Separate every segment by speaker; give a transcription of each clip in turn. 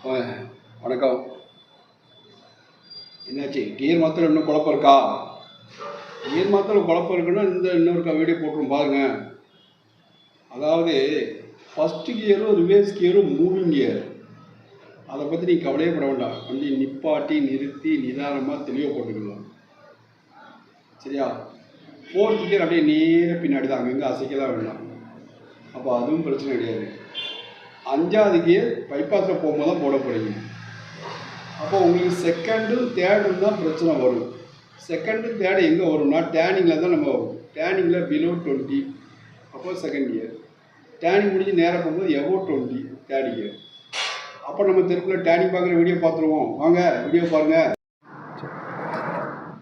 Speaker 1: வணக்கம். என்னாச்சு? கியர் மாத்திரம் இன்னும் குழப்பம் இருக்கா? கியர் மாத்திரம் குழப்பம் இருக்குன்னா இன்னொரு வீடியோ போட்டுரும் பாருங்க. அதாவது ஃபஸ்ட்டு கியரும் ரிவர்ஸ் கியரும் மூவிங் கியர். அதை பற்றி நீங்கள் கவலையே பட வேண்டாம். வண்டி நிப்பாட்டி நிறுத்தி நிதானமாக தெளிவாக போட்டுக்கலாம். சரியா? ஃபோர்த் கியர் அப்படியே நேர பின்னாடி தான், அங்கங்கே அசைக்கலாம் வேண்டாம். அப்போ அதுவும் பிரச்சனை கிடையாது. 5வது கியர் பைபாஸில் போகும்போது தான் போட போகிறீங்க. அப்போ உங்களுக்கு செகண்டும் தேர்டும் தான் பிரச்சனை வரும். செகண்டு தேர்டு எங்கே வரும்னா டேனிங்கில் தான் நம்ம வரும். டேனிங்கில் பிலோ 20, அப்போ செகண்ட் கியர். டேனிங் முடிஞ்சு நேராக போகும்போது எவோ 20 தேர்ட் கியர். அப்போ நம்ம தெருக்குள்ள டேனிங் பார்க்குற வீடியோ பார்த்துருவோம். வாங்க வீடியோ பாருங்கள்.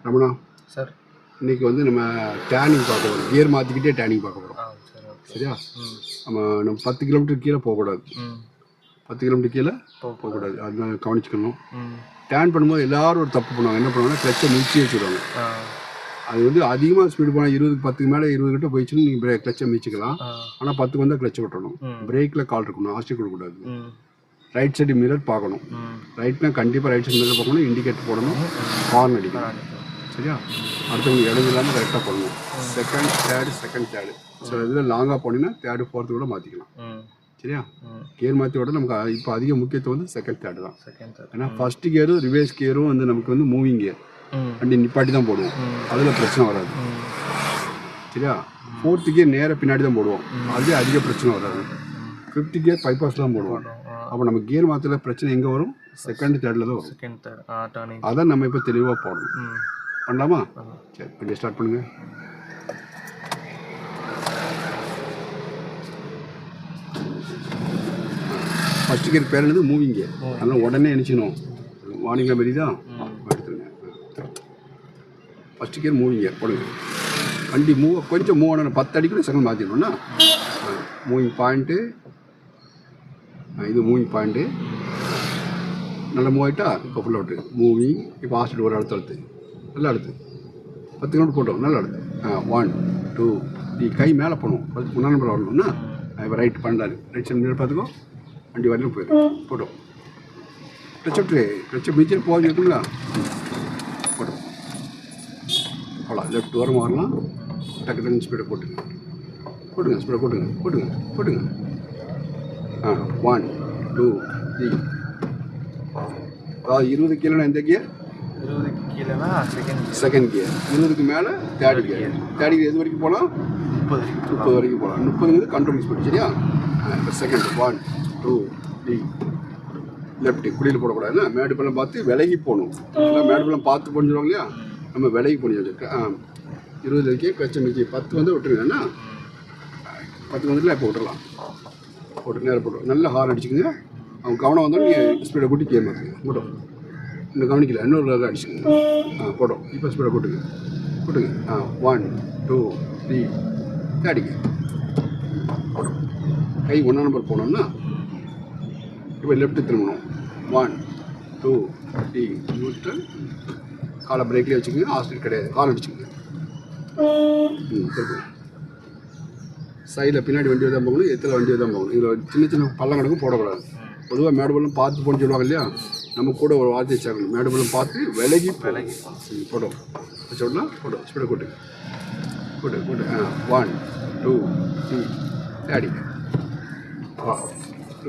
Speaker 1: ரமணா
Speaker 2: சார்,
Speaker 1: இன்றைக்கி நம்ம டேனிங் பார்க்க போகிறோம். கியர் மாற்றிக்கிட்டே டேனிங் பார்க்க போகிறோம். சரியா? நம்ம 10 கிலோமீட்டர் கீழே போகக்கூடாது. 10 கிலோமீட்டர் கீழே போகக்கூடாது. அதனால கவனிச்சுக்கணும். டேன் பண்ணும்போது எல்லோரும் ஒரு தப்பு பண்ணுவாங்க. என்ன பண்ணுவாங்கன்னா கிளச்சை மிதிச்சு வச்சுருவாங்க. அது அதிகமாக ஸ்பீடு போனால் 20க்கு 10க்கு மேலே 20 கிட்ட போயிடுச்சுன்னு நீங்கள் கிளச்சை மிதிச்சிக்கலாம். ஆனால் 10க்கு வந்தால் கிளச்சை விட்டணும். பிரேக்கில் கால் இருக்கணும். ஆஸ்டிக் கொடுக்கக்கூடாது. ரைட் சைடு மிரர் பார்க்கணும். ரைட்னா கண்டிப்பாக ரைட் சைடு மிரர் பார்க்கணும். இண்டிகேட்டர் போடணும். ஹார்ன் அடிக்கணும். சரியா? அடுத்தவங்க இடம் இல்லாமல் கரெக்டாக பண்ணணும். செகண்ட் தேர்டு சில இதில் லாங்காக போனீங்கன்னா தேர்டு ஃபோர்த்து கூட மாற்றிக்கலாம். சரியா? கியர் மாற்றி விட நமக்கு இப்போ அதிக முக்கியத்துவம் செகண்ட் தேர்டு தான். ஏன்னா ஃபஸ்ட்டு கியரும் ரிவர்ஸ் கியரும் நமக்கு மூவிங் கியர். வண்டி நிப்பாட்டி தான் போடுவோம். அதில் பிரச்சனை வராது. சரியா? ஃபோர்த்து கியர் நேராக பின்னாடி தான் போடுவோம். அதுவே அதிக பிரச்சனை வராது. 5th கியர் பைபாஸ் தான் போடுவோம். அப்போ நம்ம கியர் மாற்றல பிரச்சனை எங்கே வரும்? செகண்ட் தேர்டில் தான் வரும். அதான் நம்ம இப்போ தெளிவாக போடணும். பண்ணலாமா? சரி, கொஞ்சம் ஸ்டார்ட் பண்ணுங்க. ஃபஸ்ட்டு கியர் பேர் என்னது? Moving gear. அதனால் உடனே நினச்சிக்கணும். வார்னிங்கில் மாரி தான் எடுத்துருங்க. ஃபஸ்ட்டு கியர் மூவிங் கியர் போடுங்க. வண்டி கொஞ்சம் மூவ் ஆன 10 அடிக்குள்ள செகண்ட் மாற்றிடணும்னா மூவிங் பாயிண்ட்டு. இது மூவிங் பாயிண்ட்டு. நல்லா மூவ் ஆகிட்டா இப்போ ஃபுல்லாக விட்டு மூவிங். இப்போ ஹாஸ்பிட்டல் ஒரு அடுத்து நல்லா அடுத்து 10 கிலோமீட்டர் போட்டோம். நல்லா அடுத்து 1 2 3 கை மேலே போகணும். 3 நம்பர் வரணும்னா இப்போ ரைட் பண்ணாரு. ரைட் சைடு மிரர் பார்த்துக்கோ. வண்டி வரையும் போயிடும். போட்டோம். கிளச்சை மிச்சர் போக இருக்குங்களா? போட்டோம். அவ்வளோ லெஃப்ட் ஓரமாக வரலாம். டக்கு ஸ்பீடை போட்டுங்க. ஸ்பீடை போட்டுங்க. 1 2 3. அதாவது 20 கிலோனா எந்த கியர்?
Speaker 2: 20 கீழேனா
Speaker 1: செகண்ட் கியர். 20க்கு மேலே தேர்ட் கியர். தேர்ட் கியர் எது வரைக்கும் போகலாம்? 30 வரைக்கும் போகலாம். 30 கண்ட்ரோலிங் ஸ்பீட். சரியா? இப்போ செகண்ட் 1 2 3 லெஃப்ட்டு. குடியில் போடக்கூடாதுன்னா மேடு பள்ளம் பார்த்து விலகி போகணும். மேடு பள்ளம் பார்த்து போஞ்சிடுவாங்க இல்லையா? நம்ம விலகி போனி வச்சுருக்கேன். 20 வரைக்கும் கிளச்சை மிச்சி 10 விட்டுருங்கன்னா 10 வந்துட்டுலாம் இப்போ விட்டுடலாம். போட்டு நேரம் போட்டுருவோம். நல்லா ஹார்ன் அடிச்சுக்கோங்க. அவங்க கவனம் வந்தாலும் நீங்கள் ஸ்பீடை கூட்டி கேம் மாற்றுங்க. போட்டோம். இன்னும் கவனிக்கல. இன்னொரு அடிச்சுக்கோங்க. போட்டோம். இப்போ ஸ்பீடை கூட்டுங்க. 1 2 3 அடிங்க. போட்டோம். கை 1 நம்பர் போனோம்னா இப்போ லெஃப்ட்டு திரும்பணும். 1 2 3 நியூட்ரல். காலை பிரேக்லேயே வச்சுக்கோங்க. ஹாஸ்பிட்டல் கிடையாது. கால் அடிச்சுக்கோங்க. திரும்ப சைடில் பின்னாடி வண்டி தான் போகணும். எத்தில் வண்டி தான் போகணும். இதில் சின்ன பள்ளம் கணக்கும் போடக்கூடாது. பொதுவாக மேடு பள்ளம் பார்த்து போன்னு சொல்லுவாங்க இல்லையா? நம்ம கூட ஒரு வார்த்தை சேர்க்கணும். மேடு பள்ளம் பார்த்து விலகி போட்டோம். வச்சோடனா போட்டோம். ஸ்பீடை கூட்டு 1 2 3 அடிங்க.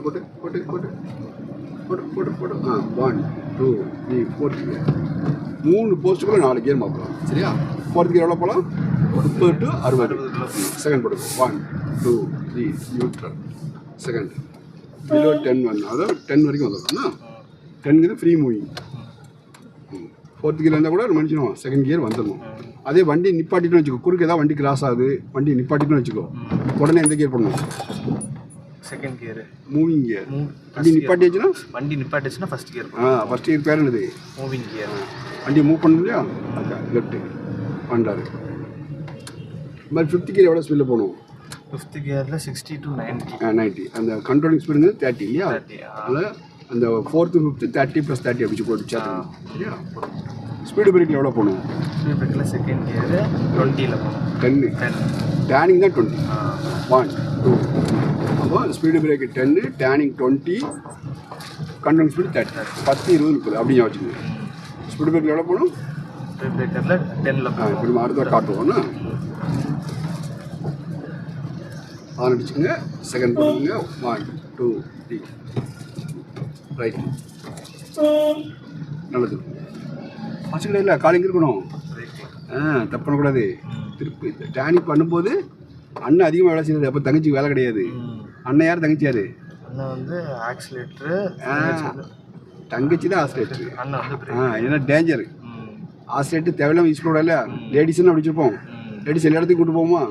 Speaker 1: போட்டு 1 2 3 4 3 போஸ்ட்டுக்குள்ள 4 கியர் மாற்றலாம். சரியா? 4th கியர் எவ்வளோ போகலாம்? 30 to 60. செகண்ட் போடுங்க. 1 2 3 நியூட்ரல். செகண்ட் பிலோ 10 வரணும். அதாவது 10 வரைக்கும் வந்துடும்னா 10ங்கிறது ஃப்ரீ மூவிங். 4th கியர் இருந்தால் கூட மனுஷனும் செகண்ட் கியர் வந்துடணும். அதே வண்டி நிப்பாட்டிட்டுன்னு வச்சுக்கோ. குறுக்கு ஏதாவது வண்டி கிராஸ் ஆகுது, வண்டி நிப்பாட்டிட்டுன்னு வச்சுக்கோ. உடனே எந்த கியர் பண்ணணும்? Second gear moving gear. வண்டி நிப்பாட்டிச்சுன்னா ஃபஸ்ட் கியர். ஃபஸ்ட் கியர் பேர் என்னது? Moving gear. வண்டி மூவ் பண்ணணும் இல்லையா? லெஃப்ட்டு பண்ணுறாரு. இது மாதிரி 5th கியர் எவ்வளோ ஸ்பீடில் போகணும்?
Speaker 2: 5th கியரில் 60 to
Speaker 1: 90. அந்த கண்ட்ரோலிங் ஸ்பீடு 30 இல்லையா? அதில் அந்த 4th 5th 30 + 30 அப்படி போட்டு. சரியா? ஸ்பீடு பிரேக்கில் எவ்வளோ போகணும்?
Speaker 2: ஸ்பீடு பிரேக்கில் செகண்ட் கியர் 20ல் போகணும்.
Speaker 1: 10 டேனிங் தான் 20. 1 2 அப்போ ஸ்பீடு பிரேக்கு 10 டேனிங் 20 கண்ட்ரோல் ஸ்பீடு 30. 10, 20, 30 அப்படியே வச்சுக்கோங்க. ஸ்பீடு பிரேக்கில் எவ்வளோ போகணும்?
Speaker 2: ஸ்பீட் பிரேக்கரில் 10ல்
Speaker 1: இப்படி நம்ம அடுத்த காட்டுவோம்னா ஆன் அடிச்சுங்க. செகண்ட் போட்டுங்க. 1 2 3 ரைட். நல்லது. ஃபஸ்ட்டு கிடையாது காலிங் இருக்கணும். தப்பு பண்ணக்கூடாது. திருப்பி டேனிங் பண்ணும்போது அண்ணன் அதிகமாக வேலை செய்யறது. அப்போ தங்கச்சிக்கு வேலை கிடையாது. அண்ணன் யார்? தங்கச்சி யார்?
Speaker 2: அண்ணன் வந்து ஆக்சிலேட்டரு,
Speaker 1: தங்கச்சி தான் ஆக்சிலேட்டரு.
Speaker 2: அண்ணன் வந்து
Speaker 1: ஏன்னா டேஞ்சரு. ஆக்சிலேட்டர் தேவையில்லாமல் யூஸ் பண்ணக்கூடாது இல்லையா? லேடிஸ்ன்னு அப்படி வச்சுருப்போம். லேடிஸ் எல்லா இடத்துக்கும் கூட்டு போவோமா?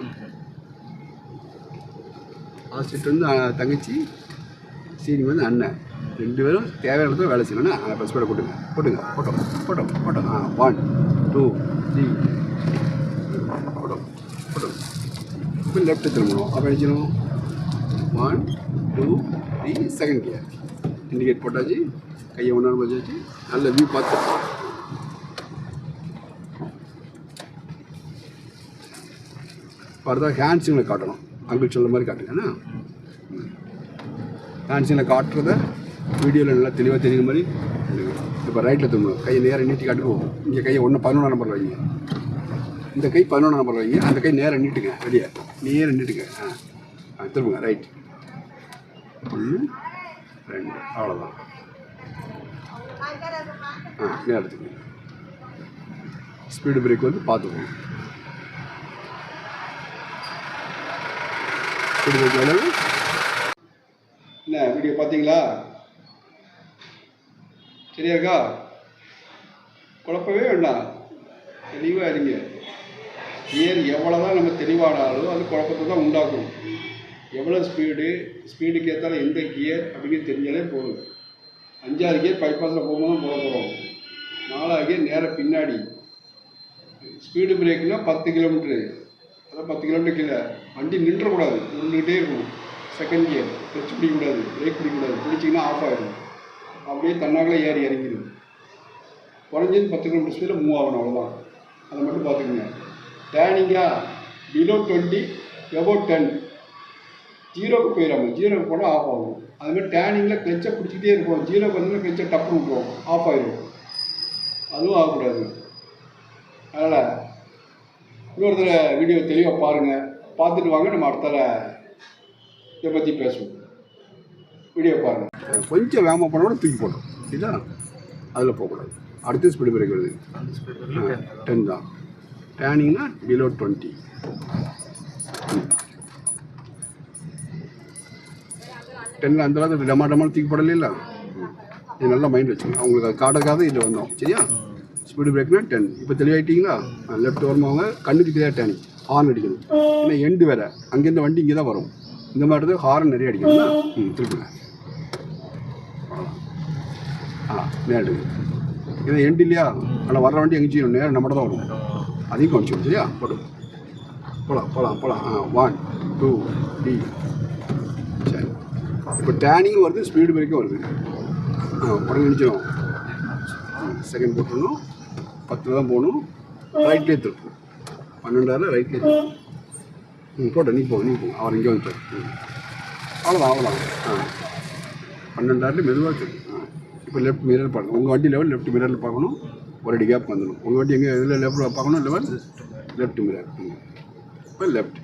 Speaker 1: ஆக்சிலேட்டர் வந்து தங்கச்சி, சீனி வந்து அண்ணன். 2 பேரும் தேவையான இடத்துல வேலை செய்யணும்னா ஃபஸ்ட் ஸ்பீடை போட்டுங்க. போட்டோம் 1 2 3 போட்டோம். இப்போ லெஃப்ட்டு திரும்பணும். அப்போ நினைக்கணும் 1 2 3 செகண்ட் கியர். இண்டிகேட் போட்டாச்சு. கையை ஒன்றாலும் வச்சாச்சு. நல்ல வியூ பார்த்து பார்த்தா ஹேண்ட்ஸுங்களை காட்டணும். அங்கிள் சொல்ல மாதிரி காட்டுங்கன்னா ஹேண்ட்ஸுங்களை காட்டுறத வீடியோவில் நல்லா தெளிவாக தெரியுற மாதிரி. இப்போ ரைட்டில் திரும்பணும். கையை நேராக நீட்டி காட்டுவோம். இங்கே கையை 11 நம்பர் வைங்க. இந்த கை 11 நம்பர் வைங்க. அந்த கை நேராக நீட்டுங்க. ரெடியா நேராக நீட்டுங்க. திரும்புங்க. ரைட் 1 2 அவ்வளோதான். நேரம் எடுத்துக்கோங்க. ஸ்பீடு பிரேக் வந்து பார்த்துக்கோங்க. ஸ்பீடு பிரேக் எவ்வளவு? என்ன வீடியோ பார்த்தீங்களா? சரியா இருக்கா? குழப்பவே வேண்டாம். தெளிவாக இருங்க. கியர் எவ்வளோ தான் நம்ம தெளிவானாலும் அது குழப்பத்தை தான் உண்டாக்கும். எவ்வளோ ஸ்பீடுக்கு ஏற்றாலும் எந்த கியர் அப்படிங்கிறது தெரிஞ்சாலே போதும். 5ஆவது கியர் பைபாஸில் போகும்போது போட போகிறோம். 4ஆவது கியர் நேராக பின்னாடி. ஸ்பீடு பிரேக்குனா 10 கிலோமீட்ரு. அதான் 10 கிலோமீட்டர் கீழே வண்டி நின்றக்கூடாது. நின்றுக்கிட்டே இருக்கும். செகண்ட் கியர் கிளச் பிடிக்கக்கூடாது. பிரேக் பிடிக்கக்கூடாது. பிடிச்சிங்கன்னா ஆஃப் ஆகிடும். அப்படியே தன்னாங்களே ஏறி இறங்கிடும். குறைஞ்சது 10 கிலோமீட்டர் ஸ்பீடில் மூவ் ஆகணும். அவ்வளோதான். அதை மட்டும் பார்த்துக்குங்க. டேனிங்காக பிலோ 20 above 10 0க்கு போயிடாமல். 0க்கு போனால் ஆஃப் ஆகும். அதுமாதிரி டேனிங்கில் கிளச்சை பிடிச்சிக்கிட்டே இருக்கும். 0க்கு வந்து கிளச்சை டப்புன்னு விட்டுருவோம். ஆஃப் ஆகிடும். அதுவும் ஆகக்கூடாது. அதனால் இன்னொரு தடவை வீடியோ தெளிவாக பாருங்கள். பார்த்துட்டு வாங்க. நம்ம அடுத்த இதை பற்றி பேசுவோம். வீடியோ பாருங்கள். கொஞ்சம் வேகமாக போனோட தூக்கி போட்டோம். சரிங்களா? அதில் போகக்கூடாது. அடுத்த ஸ்பீடு பிரேக் வருது. 10 தான். டேனிங்னா பிலோ 20. டென்னில் அந்த அளவுக்கு டமாட்டமான தூக்கி போடல. இது நல்லா மைண்ட் வச்சுக்கோங்க. அவங்களுக்கு அது காட்டக்காத இதில் வந்தோம். சரியா? ஸ்பீடு பிரேக்னா 10. இப்போ தெளிவாயிட்டீங்களா? லெஃப்ட் வருமாங்க. கண்ணுக்கு தெரியாது டேனிங். ஹார்ன் அடிக்கணும். ஏன்னா எண்டு வேறு. அங்கேருந்து வண்டி இங்கே தான் வரும். இந்த மாதிரி தான் ஹார்ன் நிறைய அடிக்கணும். திருப்புங்க. நேரம் இது எண்டு இல்லையா? ஆனால் வர்ற வண்டி எங்கே செய்யணும்? நேரம் நம்மகிட்ட தான் வரும். அதையும் கவனிச்சிடும். சரியா? போடும். போகலாம் 1 2 3 சரி. இப்போ டேனிங் வருது. ஸ்பீடு பிரேக்கும் வருது. உடனே நினச்சிடும். செகண்ட் போட்டுடணும். 10 தான் போகணும். ரைட்லேயே திருப்போம். 12 ரைட்லேயே திருப்போம். போட்ட நீ போ. அவர் இங்கே வந்துட்டார். அவ்வளோதான். 12 மெதுவாக திருப்போம். இப்போ லெஃப்ட் மிரர் பார்க்கணும். உங்கள் வண்டி லெவல் லெஃப்ட் மிரரில் பார்க்கணும். ஒரு அடி கேப் வந்துடும். உங்கள் வண்டி எங்கே இதில் லெஃப்ட்டில் பார்க்கணும். Level left mirror. இப்போ லெஃப்ட்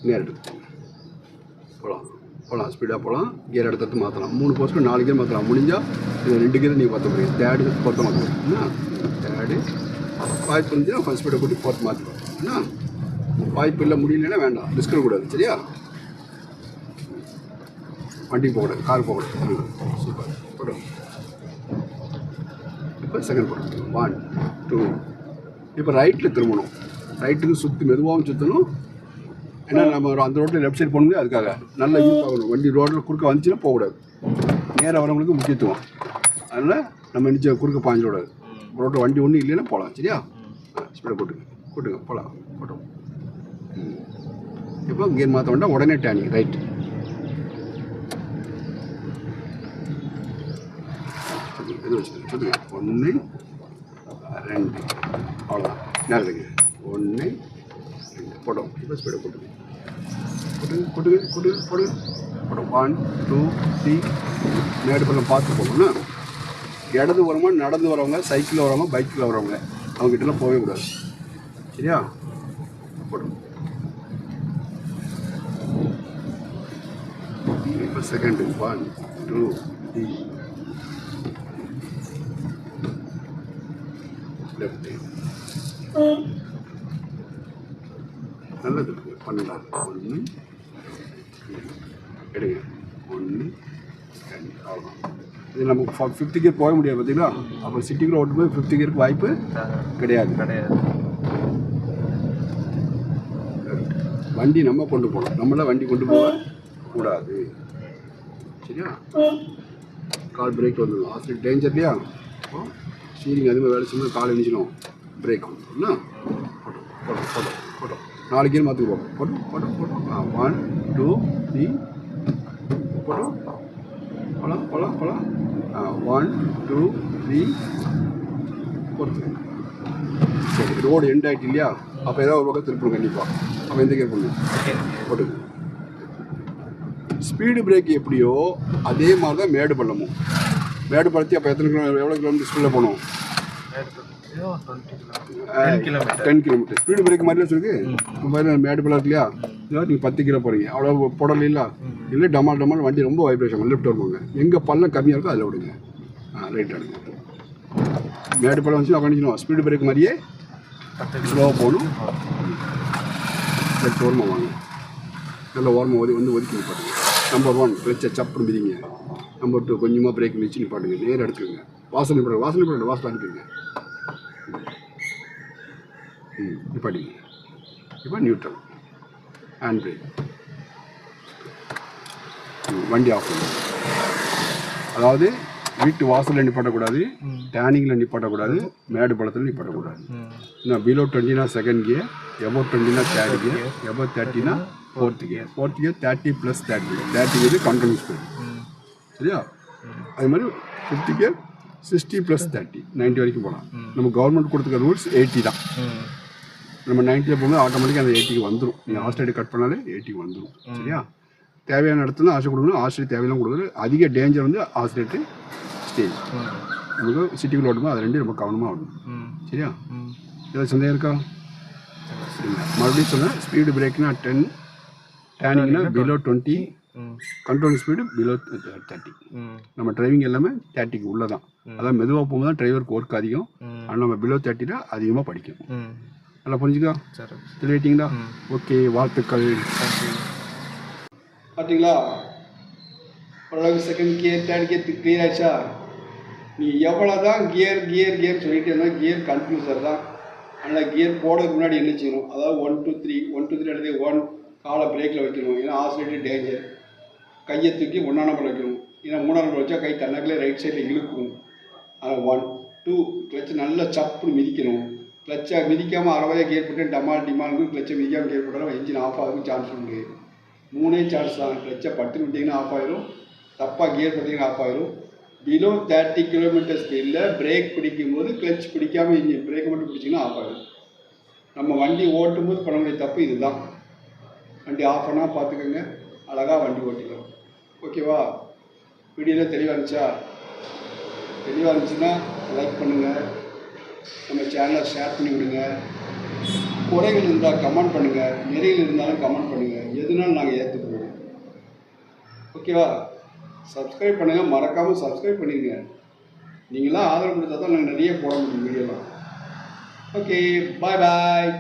Speaker 1: நேரம் போகலாம். ஸ்பீடாக போகலாம். கியர் எடுத்து மாற்றலாம். 3 போஸ்ட்டு 4 கியர் மாற்றலாம். முடிஞ்சால் இது 2 கியர் நீங்கள் பார்த்த முடியும். தேர்டு பொறுத்த மாற்றலாம். என்ன தேர்டு வாய்ப்பு இருந்துச்சுன்னா ஃபஸ்ட் ஸ்பீடை கூட்டி போட்டு மாற்றிக்கலாம். என்ன வாய்ப்பு இல்லை முடியலன்னா வேண்டாம். ரிஸ்க் கூடாது. சரியா? வண்டி போகக்கூடாது. கார் போகக்கூடாது. சூப்பர். போடும். இப்போ செகண்ட் போடும். 1 2 இப்போ ரைட்டில் திரும்பணும். ரைட்டுக்கு சுற்றி மெதுவாகவும் சுற்றணும். ஏன்னா நம்ம அந்த ரோட்டில் லெஃப்ட் சைடு போகணும். அதுக்காக நல்லா யூஸ் ஆகணும். வண்டி ரோட்டில் குறுக்க வந்துச்சுன்னா போகக்கூடாது. நேராக வரவங்களுக்கு முக்கியத்துவம். அதனால் நம்ம நிச்சய குறுக்க பாஞ்சிடக்கூடாது. ரோட்டில் வண்டி ஒன்றும் இல்லைன்னா போகலாம். சரியா? ஸ்பீடை போட்டுங்க. போட்டோம். இப்போ கியர் மாற்ற வேண்டாம். உடனே டேனிங் ரைட்டு. இது வச்சுருங்க. 1 2 அவ்வளோதான். நேரம் 1 2 போட்டோம். இப்போ ஸ்பீடை போட்டுங்க. போடுங்க. 1 2 3. மேடு பள்ளம் பார்த்து போகணும்னா இடது வரவங்க, நடந்து வரவங்க, சைக்கிளில் வரவங்க, பைக்கில் வரவங்க அவங்ககிட்டலாம் போகவே கூடாது. சரியா? போடும். இப்போ செகண்டு 1 2 3. லெஃப்ட் நல்லது பண்ணலாம். 1 எடுங்க. 1 2 அவ்வளோதான். இது நமக்கு 5th கியர் போக முடியாது பார்த்தீங்களா? அப்போ சிட்டிக்குள்ளே ஓட்டும்போது 5th கியருக்கு வாய்ப்பு கிடையாது. வண்டி நம்ம கொண்டு போகணும், நம்மளாம் வண்டி கொண்டு போக கூடாது. சரியா? கால் பிரேக் வந்துடும். ஆக்சிடென்ட் டேஞ்சர் இல்லையா? ஸ்டீரிங் அதுமாதிரி வேலை செய்யணும். கால் இணைச்சிடும், பிரேக் வந்துடும்னா போட்டோம் 4 கியர் மாற்றி போட்டோம். 1 2 3 போட்டோம். போகலாம் 1 2 3 பொறுத்து. சரி, ரோடு எண்ட் ஆகிட்டு இல்லையா? அப்போ ஏதாவது ஒரு பக்கம் திருப்பணும் கண்டிப்பாக. அப்போ எந்த கேர் பண்ணணும் போட்டுங்க. ஸ்பீடு பிரேக் எப்படியோ அதே மாதிரி தான் மேடு பள்ளமும். மேடு பள்ளத்தி அப்போ எவ்வளோ கிலோமீட்டர் ஸ்பீடில் போகணும்? 10 கிலோமீட்டர். ஸ்பீடு பிரேக் மாதிரிலாம் சொல்லுது. மேடு பள்ளம் இருக்கு இல்லையா? நீங்கள் 10 கிலோ போகிறீங்க, அவ்வளோ போடல இல்லை டமால் வண்டி ரொம்ப வைப்ரேஷன் லெஃப்ட் வருவாங்க. எங்கே பள்ளம் கம்மியாக இருக்கோ அதில் விடுங்க. ரைட் எடுங்க. மேடு பள்ளம் வந்துச்சு பண்ணிக்கணும். ஸ்பீடு பிரேக் மாதிரியே ஸ்லோவாக போகணும். ஓரமாக வாங்க, நல்ல ஓரமாக ஒதுக்கி நிப்பாட்டுங்க. நம்பர் 1 கிளச்சை சப்புன்னு மிதிங்க. நம்பர் 2 கொஞ்சமாக பிரேக் மிதிச்சு நிப்பாட்டுங்க. நேரம் எடுத்துக்கோங்க. வாசல் அனுப்பிடுங்க. நிப்பாட்டிங்க. இப்போ நியூட்ரல் ஹேண்ட் பிரேக். வண்டி ஆஃப் பண்ணுங்க. அதாவது வீட்டு வாசலில் நிப்பாட்டக்கூடாது, டேனிங்கில் நிப்பாட்டக்கூடாது, மேடு பள்ளத்தில் நிப்பாட்டக்கூடாது. இன்னும் பிலோ 20னா செகண்ட் கியர், எபோவ் 20னா தேர்ட் கியர், எபோவ் 30னா fourth gear, 30 + 30 gear control speed. சரியா? அது மாதிரி 5th கியர் 60 + 30 90 வரைக்கும் போகலாம். நம்ம கவர்மெண்ட் கொடுத்துருக்க ரூல்ஸ் 80 தான். நம்ம 90ல் போகும்போது ஆட்டோமேட்டிக்காக அந்த 80க்கு வந்துடும். நீங்கள் ஆஸ்ட்ரேலியா கட் பண்ணாலே 80க்கு வந்துடும். சரியா? தேவையான இடத்துல ஆசை கொடுக்கணும், ஆஸ்ட்ரேலியா தேவையெல்லாம் கொடுக்குறது. அதிக டேஞ்சர் வந்து ஆஸ்ட்ரேட்டு ஸ்டேஜ். நமக்கு சிட்டிக்குள்ளே ஓட்டும்போது அது ரெண்டும் ரொம்ப கவனமாக ஓடணும். சரியா? ஏதாவது சந்தேகம் இருக்கா? இல்லை, மறுபடியும் சொன்னேன். ஸ்பீடு பிரேக்னா 10, டேனிங்னா பிலோ 20, கண்ட்ரோல் ஸ்பீடு பிலோ 30. நம்ம டிரைவிங் எல்லாமே 30க்கு உள்ளே தான். அதான் மெதுவாக போகும்போது தான் டிரைவருக்கு ஒர்க் அதிகம். ஆனால் நம்ம பிலோ 30 அதிகமாக படிக்கணும். நல்லா புரிஞ்சுக்கா? தெளிவிட்டிங்களா? ஓகே, வாழ்த்துக்கள். பார்த்தீங்களா? ஓரளவுக்கு second gear third gear clear ஆயிடுச்சா? நீ எவ்வளோ தான் கியர் சொல்லிட்டு இருந்தால் கியர் கன்ஃபியூசர் தான். அதனால் கியர் போடுறதுக்கு முன்னாடி என்ன செய்யணும்? அதாவது 1 2 3 எடுத்து 1 காலை பிரேக்கில் வைக்கணும். ஏன்னா ஆக்சிலேட்டர் டேஞ்சர். கையை தூக்கி 1ஆம் நம்பர் வைக்கணும். ஏன்னா 3ஆம் நம்பர் வச்சா கை தன்னக்கிலே ரைட் சைடில் இழுக்கும். அதனால் 1 2 கிளச்சை நல்லா சப்புன்னு மிதிக்கணும். கிளச்சை மிதிக்காமல் அறவையாக கியர் போட்டு டிமாலுக்கும் கிளச்சை மிதிக்காமல் கியர் போட்டாலும் என்ஜின் ஆஃப் ஆகிறதுக்கு சான்ஸ் உண்டு. 3 சான்ஸ் தான். கிளச்சை பட்டு விட்டிங்கன்னா ஆஃப் ஆயிரும், தப்பாக கியர் போட்டிங்கன்னா ஆஃப் ஆயிரும். பிலோ 30 கிலோமீட்டர் ஸ்பீடில் பிரேக் பிடிக்கும்போது கிளச் பிடிக்காமல் இன்ஜின் பிரேக்கை மட்டும் பிடிச்சிங்கன்னா ஆஃப் ஆகிடும். நம்ம வண்டி ஓட்டும்போது பண்ண வேண்டிய தப்பு இதுதான். வண்டி ஆஃப் பண்ணால் பார்த்துக்கோங்க, அழகாக வண்டி ஓட்டிக்கலாம். ஓகேவா? வீடியோவில் தெளிவாக இருந்துச்சா? தெளிவாக இருந்துச்சுன்னா லைக் பண்ணுங்கள், நம்ம சேனலை ஷேர் பண்ணி விடுங்க. குறைகள் இருந்தால் கமெண்ட் பண்ணுங்கள், நிறைகள் இருந்தாலும் கமெண்ட் பண்ணுங்கள். எதுனாலும் நாங்கள் ஏற்றுக்குவோம். ஓகேவா? சப்ஸ்கிரைப் பண்ணுங்கள், மறக்காமல் சப்ஸ்கிரைப் பண்ணிடுங்க. நீங்களாம் ஆதரவு கொடுத்தா தான் நாங்கள் நிறைய போட முடியும் வீடியோலாம். ஓகே, பாய்.